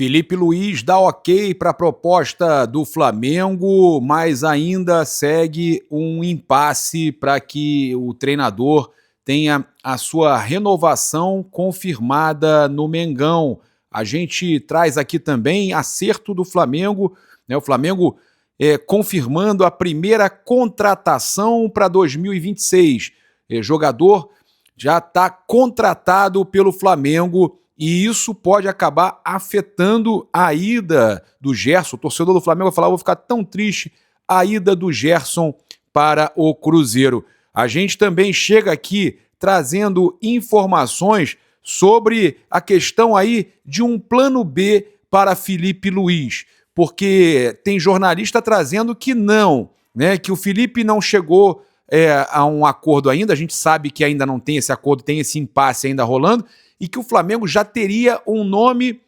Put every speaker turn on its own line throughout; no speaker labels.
Felipe Luiz dá ok para a proposta do Flamengo, mas ainda segue um impasse para que o treinador tenha a sua renovação confirmada no Mengão. A gente traz aqui também acerto do Flamengo, né? O Flamengo confirmando a primeira contratação para 2026. Jogador já está contratado pelo Flamengo. E isso pode acabar afetando a ida do Gerson. O torcedor do Flamengo vai falar, vou ficar tão triste, a ida do Gerson para o Cruzeiro. A gente também chega aqui trazendo informações sobre a questão aí de um plano B para Felipe Luiz. Porque tem jornalista trazendo que não, né? Que o Felipe não chegou a um acordo ainda. A gente sabe que ainda não tem esse acordo, tem esse impasse ainda rolando. E que o Flamengo já teria um nome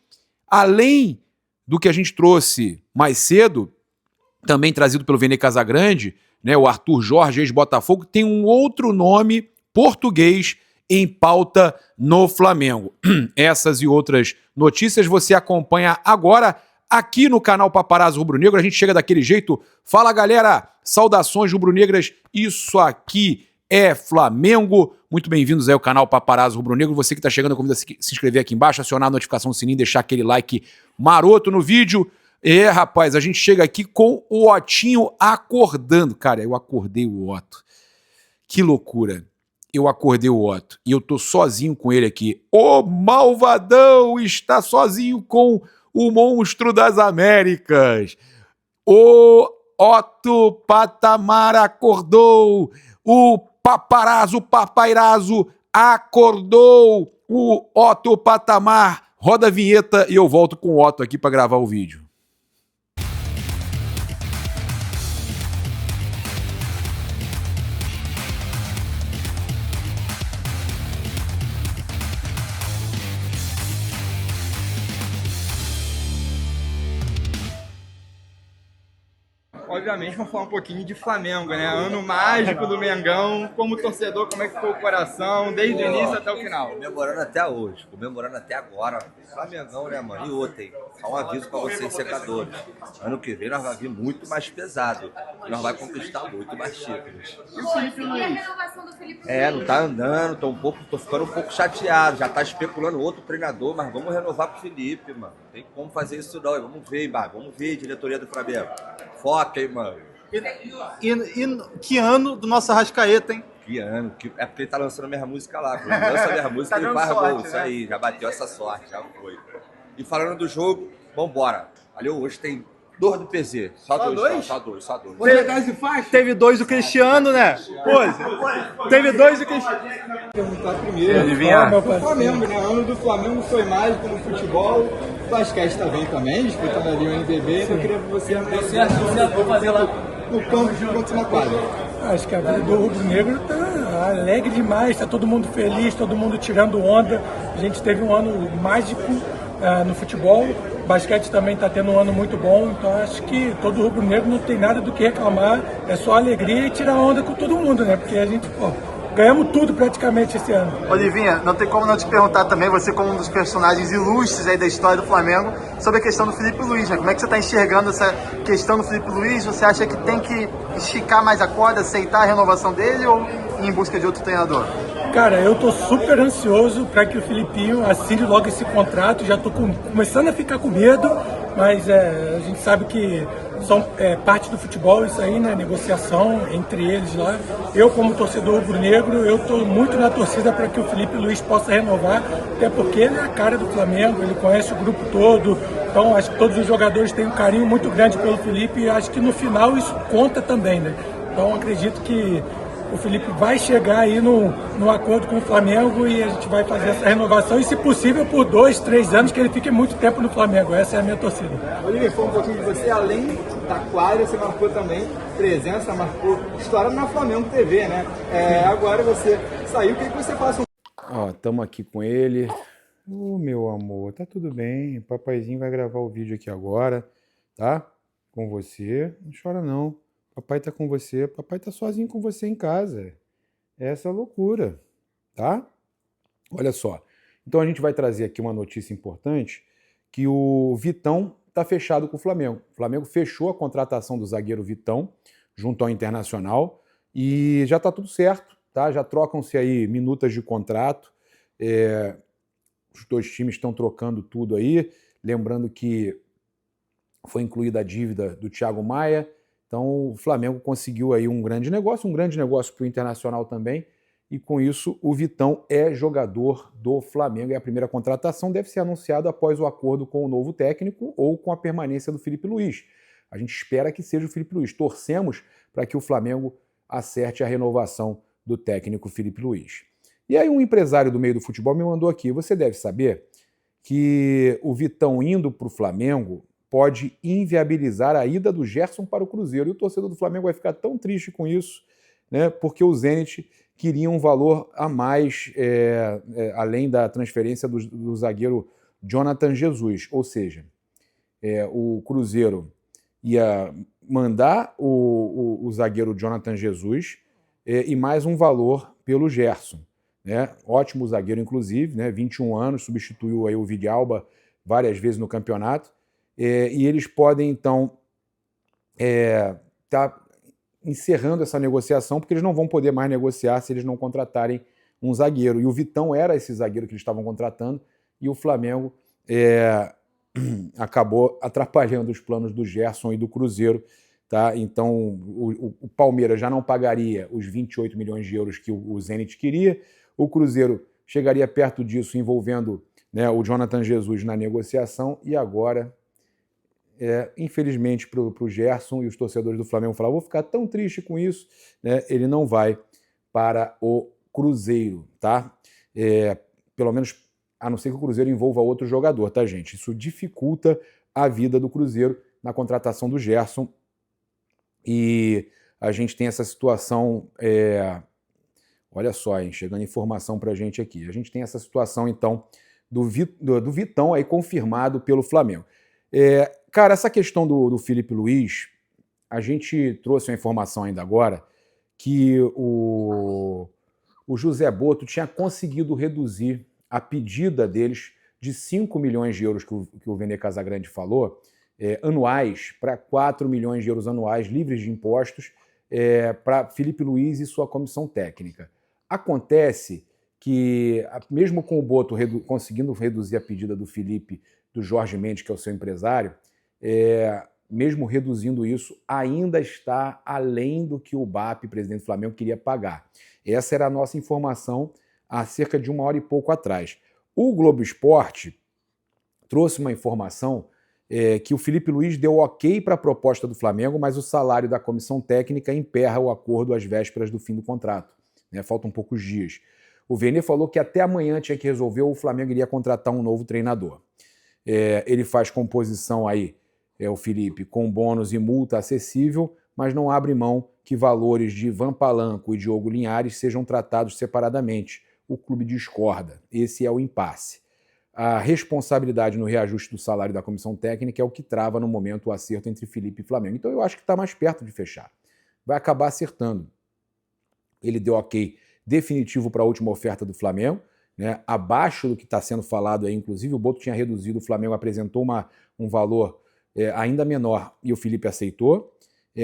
além do que a gente trouxe mais cedo, também trazido pelo Vene Casagrande, né, o Arthur Jorge, ex-Botafogo, tem um outro nome português em pauta no Flamengo. Essas e outras notícias você acompanha agora aqui no canal Paparazzo Rubro Negro. A gente chega daquele jeito. Fala, galera! Saudações rubro-negras. Isso aqui é Flamengo. Muito bem-vindos aí ao canal Paparazzo Rubro Negro. Você que está chegando, eu convido a se inscrever aqui embaixo, acionar a notificação do sininho, deixar aquele like maroto no vídeo. Rapaz, a gente chega aqui com o Otinho acordando. Cara, eu acordei o Otto. Que loucura. Eu acordei o Otto e eu tô sozinho com ele aqui. O malvadão está sozinho com o monstro das Américas. O Otto Patamar acordou. O Paparazzo, Papairazo acordou. O Otto Patamar. Roda a vinheta e eu volto com o Otto aqui para gravar o vídeo.
Obviamente, vamos falar um pouquinho de Flamengo, né? Ano mágico do Mengão. Como torcedor, como é que ficou o coração, desde o início até o final?
Comemorando até hoje, comemorando até agora. Flamengão, né, mano? E outra, hein? Só um aviso pra vocês, secadores. Ano que vem nós vamos vir muito mais pesado. Nós vamos conquistar muito mais títulos.
E o Felipe Luiz?
Não tá andando, tô ficando um pouco chateado. Já tá especulando outro treinador, mas vamos renovar pro Felipe, mano. Tem como fazer isso não. Vamos ver, diretoria do Flamengo. Foca, hein, mano.
E que ano do nosso Arrascaeta, hein?
Que ano. É porque ele tá lançando a minha música lá. Quando ele lança a minha música, ele faz gol. Isso aí, já bateu essa sorte, já foi. E falando do jogo, vambora. Valeu, hoje tem 2 do PZ. Só dois.
Teve 2 do Cristiano, né? Teve 2 do Cristiano.
Perguntar primeiro. O Flamengo, né? Ano do Flamengo foi mágico no futebol. O basquete tá bem também, disputando ali o NBB. Então eu queria que você fazer lá no campo quanto na quadra.
Acho que a vida do rubro-negro tá alegre demais, tá todo mundo feliz, todo mundo tirando onda. A gente teve um ano mágico no futebol, o basquete também está tendo um ano muito bom, então acho que todo rubro-negro não tem nada do que reclamar, é só alegria e tirar onda com todo mundo, né? Porque a gente, ganhamos tudo praticamente esse ano.
Olivinha, não tem como não te perguntar também, você como um dos personagens ilustres aí da história do Flamengo, sobre a questão do Felipe Luiz, né? Como é que você está enxergando essa questão do Felipe Luiz? Você acha que tem que esticar mais a corda, aceitar a renovação dele ou ir em busca de outro treinador?
Cara, eu tô super ansioso para que o Filipinho assine logo esse contrato, já tô começando a ficar com medo, mas a gente sabe que são parte do futebol isso aí, né? Negociação entre eles lá. Eu, como torcedor rubro-negro, eu tô muito na torcida para que o Felipe Luiz possa renovar, até porque ele é a cara do Flamengo, ele conhece o grupo todo, então acho que todos os jogadores têm um carinho muito grande pelo Felipe e acho que no final isso conta também, né? Então acredito que o Felipe vai chegar aí no acordo com o Flamengo e a gente vai fazer essa renovação e, se possível, por 2, 3 anos, que ele fique muito tempo no Flamengo. Essa é a minha torcida.
Olivier, foi um pouquinho de você, além da quadra, você marcou também presença, marcou história na Flamengo TV, né? Agora você saiu, o que você passa?
Estamos aqui com ele. Meu amor, tá tudo bem. O papaizinho vai gravar o vídeo aqui agora, tá? Com você. Não chora, não. Papai tá com você, papai tá sozinho com você em casa. É essa loucura, tá? Olha só. Então a gente vai trazer aqui uma notícia importante, que o Vitão está fechado com o Flamengo. O Flamengo fechou a contratação do zagueiro Vitão junto ao Internacional e já está tudo certo, tá? Já trocam-se aí minutas de contrato. Os dois times estão trocando tudo aí. Lembrando que foi incluída a dívida do Thiago Maia. Então o Flamengo conseguiu aí um grande negócio para o Internacional também. E com isso o Vitão é jogador do Flamengo. E a primeira contratação deve ser anunciada após o acordo com o novo técnico ou com a permanência do Felipe Luiz. A gente espera que seja o Felipe Luiz. Torcemos para que o Flamengo acerte a renovação do técnico Felipe Luiz. E aí um empresário do meio do futebol me mandou aqui: você deve saber que o Vitão indo para o Flamengo pode inviabilizar a ida do Gerson para o Cruzeiro. E o torcedor do Flamengo vai ficar tão triste com isso, né? Porque o Zenit queria um valor a mais, além da transferência do zagueiro Jonathan Jesus. Ou seja, o Cruzeiro ia mandar o zagueiro Jonathan Jesus e mais um valor pelo Gerson. Né? Ótimo zagueiro, inclusive, né? 21 anos, substituiu aí o Villalba várias vezes no campeonato. E eles podem, então, tá encerrando essa negociação, porque eles não vão poder mais negociar se eles não contratarem um zagueiro. E o Vitão era esse zagueiro que eles estavam contratando, e o Flamengo acabou atrapalhando os planos do Gerson e do Cruzeiro. Tá? Então, o Palmeiras já não pagaria os 28 milhões de euros que o Zenit queria, o Cruzeiro chegaria perto disso, envolvendo, né, o Jonathan Jesus na negociação, e agora... infelizmente para o Gerson e os torcedores do Flamengo falaram: vou ficar tão triste com isso, né? Ele não vai para o Cruzeiro, tá? Pelo menos, a não ser que o Cruzeiro envolva outro jogador, tá, gente? Isso dificulta a vida do Cruzeiro na contratação do Gerson, e a gente tem essa situação, olha só, hein, chegando informação para a gente aqui, a gente tem essa situação, então, do Vitão aí confirmado pelo Flamengo. Cara, essa questão do Felipe Luiz, a gente trouxe uma informação ainda agora que o José Botto tinha conseguido reduzir a pedida deles de 5 milhões de euros que o Vene Casagrande falou, anuais, para 4 milhões de euros anuais livres de impostos, para Felipe Luiz e sua comissão técnica. Acontece que, mesmo com o Botto conseguindo reduzir a pedida do Felipe, do Jorge Mendes, que é o seu empresário, mesmo reduzindo isso, ainda está além do que o BAP, presidente do Flamengo, queria pagar. Essa era a nossa informação há cerca de 1 hora e pouco atrás. O Globo Esporte trouxe uma informação que o Felipe Luiz deu ok para a proposta do Flamengo, mas o salário da comissão técnica emperra o acordo às vésperas do fim do contrato. Né? Faltam poucos dias. O Vene falou que até amanhã tinha que resolver, ou o Flamengo iria contratar um novo treinador. Ele faz composição aí, o Felipe, com bônus e multa acessível, mas não abre mão que valores de Ivan Palanco e Diogo Linhares sejam tratados separadamente. O clube discorda. Esse é o impasse. A responsabilidade no reajuste do salário da comissão técnica é o que trava no momento o acerto entre Felipe e Flamengo. Então eu acho que está mais perto de fechar. Vai acabar acertando. Ele deu ok definitivo para a última oferta do Flamengo, né, abaixo do que está sendo falado aí. Inclusive o Botto tinha reduzido, o Flamengo apresentou um valor ainda menor e o Felipe aceitou,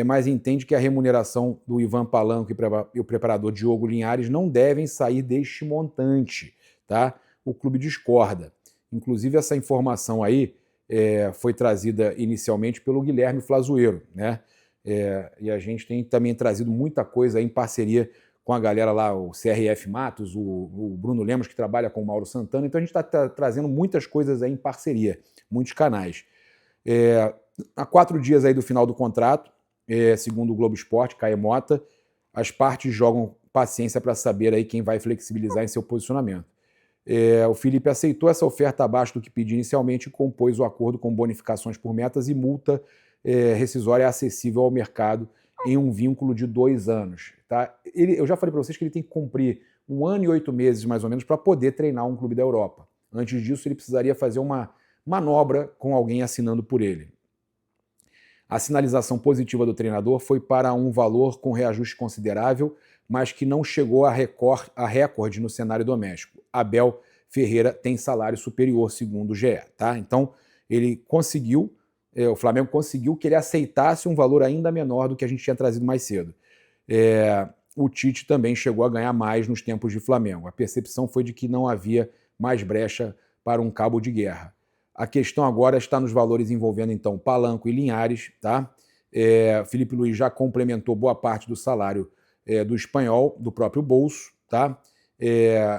mas entende que a remuneração do Ivan Palanco e o preparador Diogo Linhares não devem sair deste montante. Tá? O clube discorda. Inclusive essa informação aí foi trazida inicialmente pelo Guilherme Flazueiro, né? E a gente tem também trazido muita coisa aí em parceria com a galera lá, o CRF Matos, o Bruno Lemos, que trabalha com o Mauro Santana. Então a gente está trazendo muitas coisas aí em parceria, muitos canais. Há 4 dias aí do final do contrato, segundo o Globo Esporte, Caio Mota, as partes jogam paciência para saber aí quem vai flexibilizar em seu posicionamento. O Felipe aceitou essa oferta abaixo do que pediu inicialmente e compôs o acordo com bonificações por metas e multa rescisória acessível ao mercado em um vínculo de 2 anos. Tá? Eu já falei para vocês que ele tem que cumprir 1 ano e 8 meses, mais ou menos, para poder treinar um clube da Europa. Antes disso, ele precisaria fazer uma manobra com alguém assinando por ele. A sinalização positiva do treinador foi para um valor com reajuste considerável, mas que não chegou a recorde no cenário doméstico. Abel Ferreira tem salário superior, segundo o GE. Tá? Então, ele conseguiu, o Flamengo conseguiu que ele aceitasse um valor ainda menor do que a gente tinha trazido mais cedo. O Tite também chegou a ganhar mais nos tempos de Flamengo. A percepção foi de que não havia mais brecha para um cabo de guerra. A questão agora está nos valores envolvendo, então, Palanco e Linhares, tá? Filipe Luís já complementou boa parte do salário do espanhol, do próprio bolso, tá?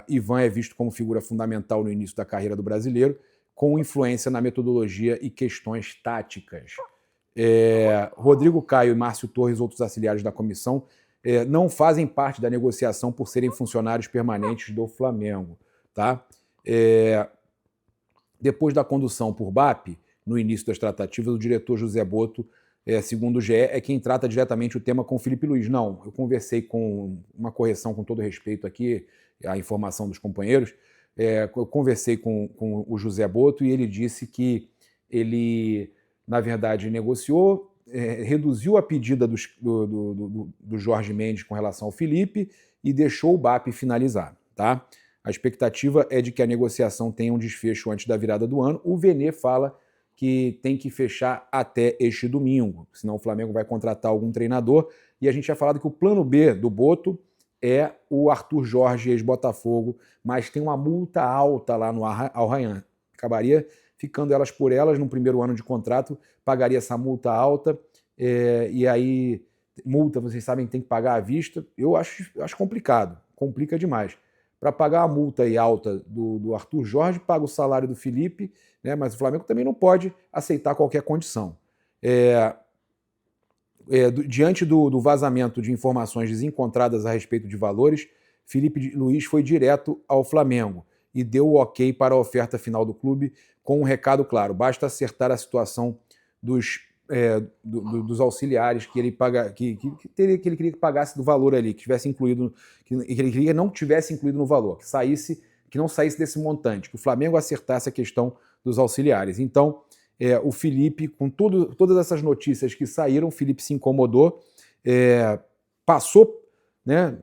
Ivan é visto como figura fundamental no início da carreira do brasileiro, com influência na metodologia e questões táticas. Rodrigo Caio e Márcio Torres, outros auxiliares da comissão, não fazem parte da negociação por serem funcionários permanentes do Flamengo, tá? Depois da condução por BAP, no início das tratativas, o diretor José Boto, segundo o GE, é quem trata diretamente o tema com o Filipe Luís. Não, eu conversei com uma correção, com todo respeito aqui, a informação dos companheiros, eu conversei com o José Boto e ele disse que ele, na verdade, negociou, reduziu a pedida do Jorge Mendes com relação ao Felipe e deixou o BAP finalizar, tá? A expectativa é de que a negociação tenha um desfecho antes da virada do ano. O Vene fala que tem que fechar até este domingo, senão o Flamengo vai contratar algum treinador. E a gente tinha falado que o plano B do Boto é o Arthur Jorge, ex-Botafogo, mas tem uma multa alta lá no Al Rayyan. Acabaria ficando elas por elas no primeiro ano de contrato, pagaria essa multa alta, e aí, multa, vocês sabem que tem que pagar à vista. Eu acho complicado, complica demais. Para pagar a multa aí alta do Arthur Jorge, paga o salário do Felipe, né, mas o Flamengo também não pode aceitar qualquer condição. Diante do vazamento de informações desencontradas a respeito de valores, Filipe Luís foi direto ao Flamengo e deu o ok para a oferta final do clube com um recado claro: basta acertar a situação dos auxiliares que ele queria que pagasse do valor ali, que tivesse incluído, que ele queria que não tivesse incluído no valor, que não saísse desse montante, que o Flamengo acertasse a questão dos auxiliares. Então, o Felipe, com todas essas notícias que saíram, o Felipe se incomodou, passou, né,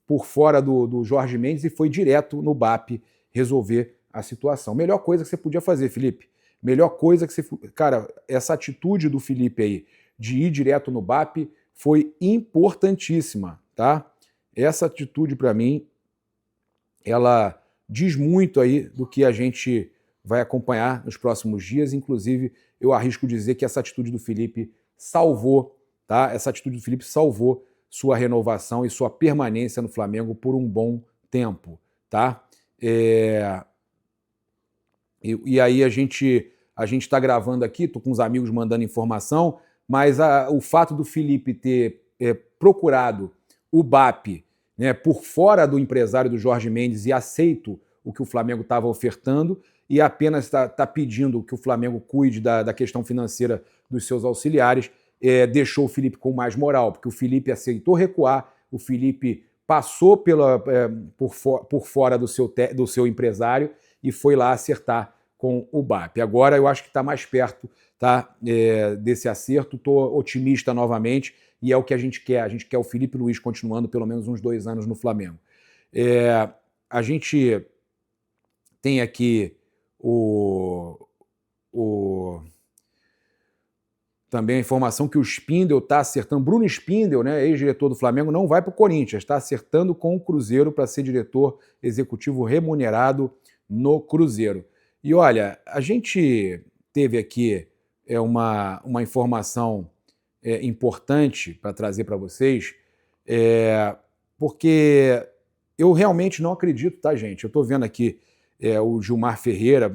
por fora do Jorge Mendes e foi direto no BAP resolver a situação. Melhor coisa que você podia fazer, Felipe. Melhor coisa que você... Cara, essa atitude do Felipe aí de ir direto no BAP foi importantíssima, tá? Essa atitude, para mim, ela diz muito aí do que a gente vai acompanhar nos próximos dias. Inclusive, eu arrisco dizer que essa atitude do Felipe salvou, tá? Essa atitude do Felipe salvou sua renovação e sua permanência no Flamengo por um bom tempo, tá? E aí a gente está gravando aqui, estou com os amigos mandando informação, mas o fato do Felipe ter procurado o BAP, né, por fora do empresário do Jorge Mendes e aceito o que o Flamengo estava ofertando e apenas está pedindo que o Flamengo cuide da questão financeira dos seus auxiliares, deixou o Felipe com mais moral, porque o Felipe aceitou recuar, o Felipe passou por fora do seu empresário e foi lá acertar com o BAP. Agora eu acho que está mais perto, tá, desse acerto. Estou otimista novamente e é o que a gente quer. A gente quer o Filipe Luís continuando pelo menos uns 2 anos no Flamengo. A gente tem aqui também a informação que o Spindel está acertando. Bruno Spindel, né, ex-diretor do Flamengo, não vai para o Corinthians, está acertando com o Cruzeiro para ser diretor executivo remunerado no Cruzeiro. E olha, a gente teve aqui uma informação importante para trazer para vocês, porque eu realmente não acredito, tá, gente? Eu estou vendo aqui o Gilmar Ferreira,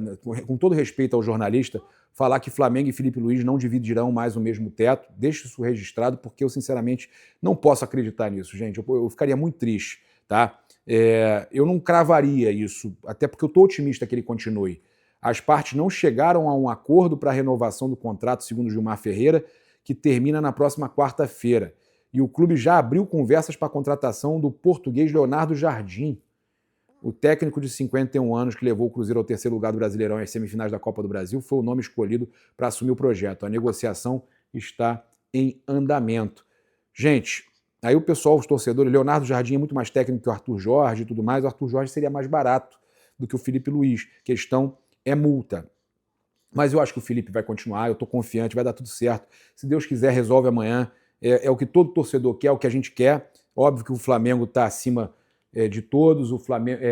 com todo respeito ao jornalista, falar que Flamengo e Filipe Luís não dividirão mais o mesmo teto. Deixe isso registrado, porque eu, sinceramente, não posso acreditar nisso, gente. Eu ficaria muito triste, tá? Eu não cravaria isso, até porque eu estou otimista que ele continue. As partes não chegaram a um acordo para a renovação do contrato, segundo Gilmar Ferreira, que termina na próxima quarta-feira. E o clube já abriu conversas para a contratação do português Leonardo Jardim, o técnico de 51 anos que levou o Cruzeiro ao 3º lugar do Brasileirão e às semifinais da Copa do Brasil, foi o nome escolhido para assumir o projeto. A negociação está em andamento. Gente, aí o pessoal, os torcedores, Leonardo Jardim é muito mais técnico que o Arthur Jorge e tudo mais. O Arthur Jorge seria mais barato do que o Filipe Luís. Questão é multa. Mas eu acho que o Felipe vai continuar, eu estou confiante, vai dar tudo certo. Se Deus quiser, resolve amanhã. É o que todo torcedor quer, é o que a gente quer. Óbvio que o Flamengo está acima de todos. O Flamengo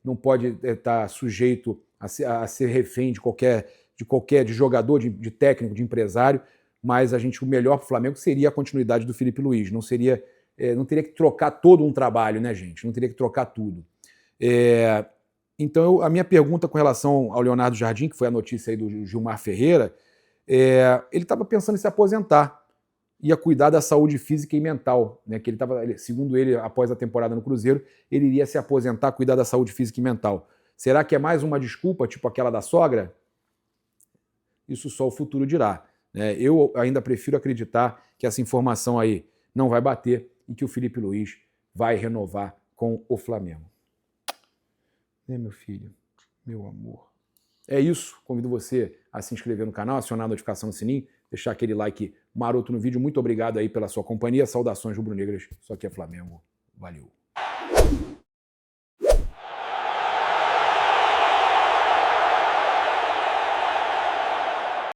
não pode estar sujeito a ser refém de jogador, de técnico, de empresário. Mas o melhor para o Flamengo seria a continuidade do Felipe Luiz. Não teria que trocar todo um trabalho, né, gente? Não teria que trocar tudo. Então, a minha pergunta com relação ao Leonardo Jardim, que foi a notícia aí do Gilmar Ferreira, ele estava pensando em se aposentar, ia cuidar da saúde física e mental, né? Que segundo ele, após a temporada no Cruzeiro, ele iria se aposentar, cuidar da saúde física e mental. Será que é mais uma desculpa, tipo aquela da sogra? Isso só o futuro dirá, né? Eu ainda prefiro acreditar que essa informação aí não vai bater e que o Felipe Luiz vai renovar com o Flamengo. Meu filho, meu amor. É isso. Convido você a se inscrever no canal, acionar a notificação no sininho, deixar aquele like maroto no vídeo. Muito obrigado aí pela sua companhia. Saudações rubro-negras. Isso aqui é Flamengo. Valeu.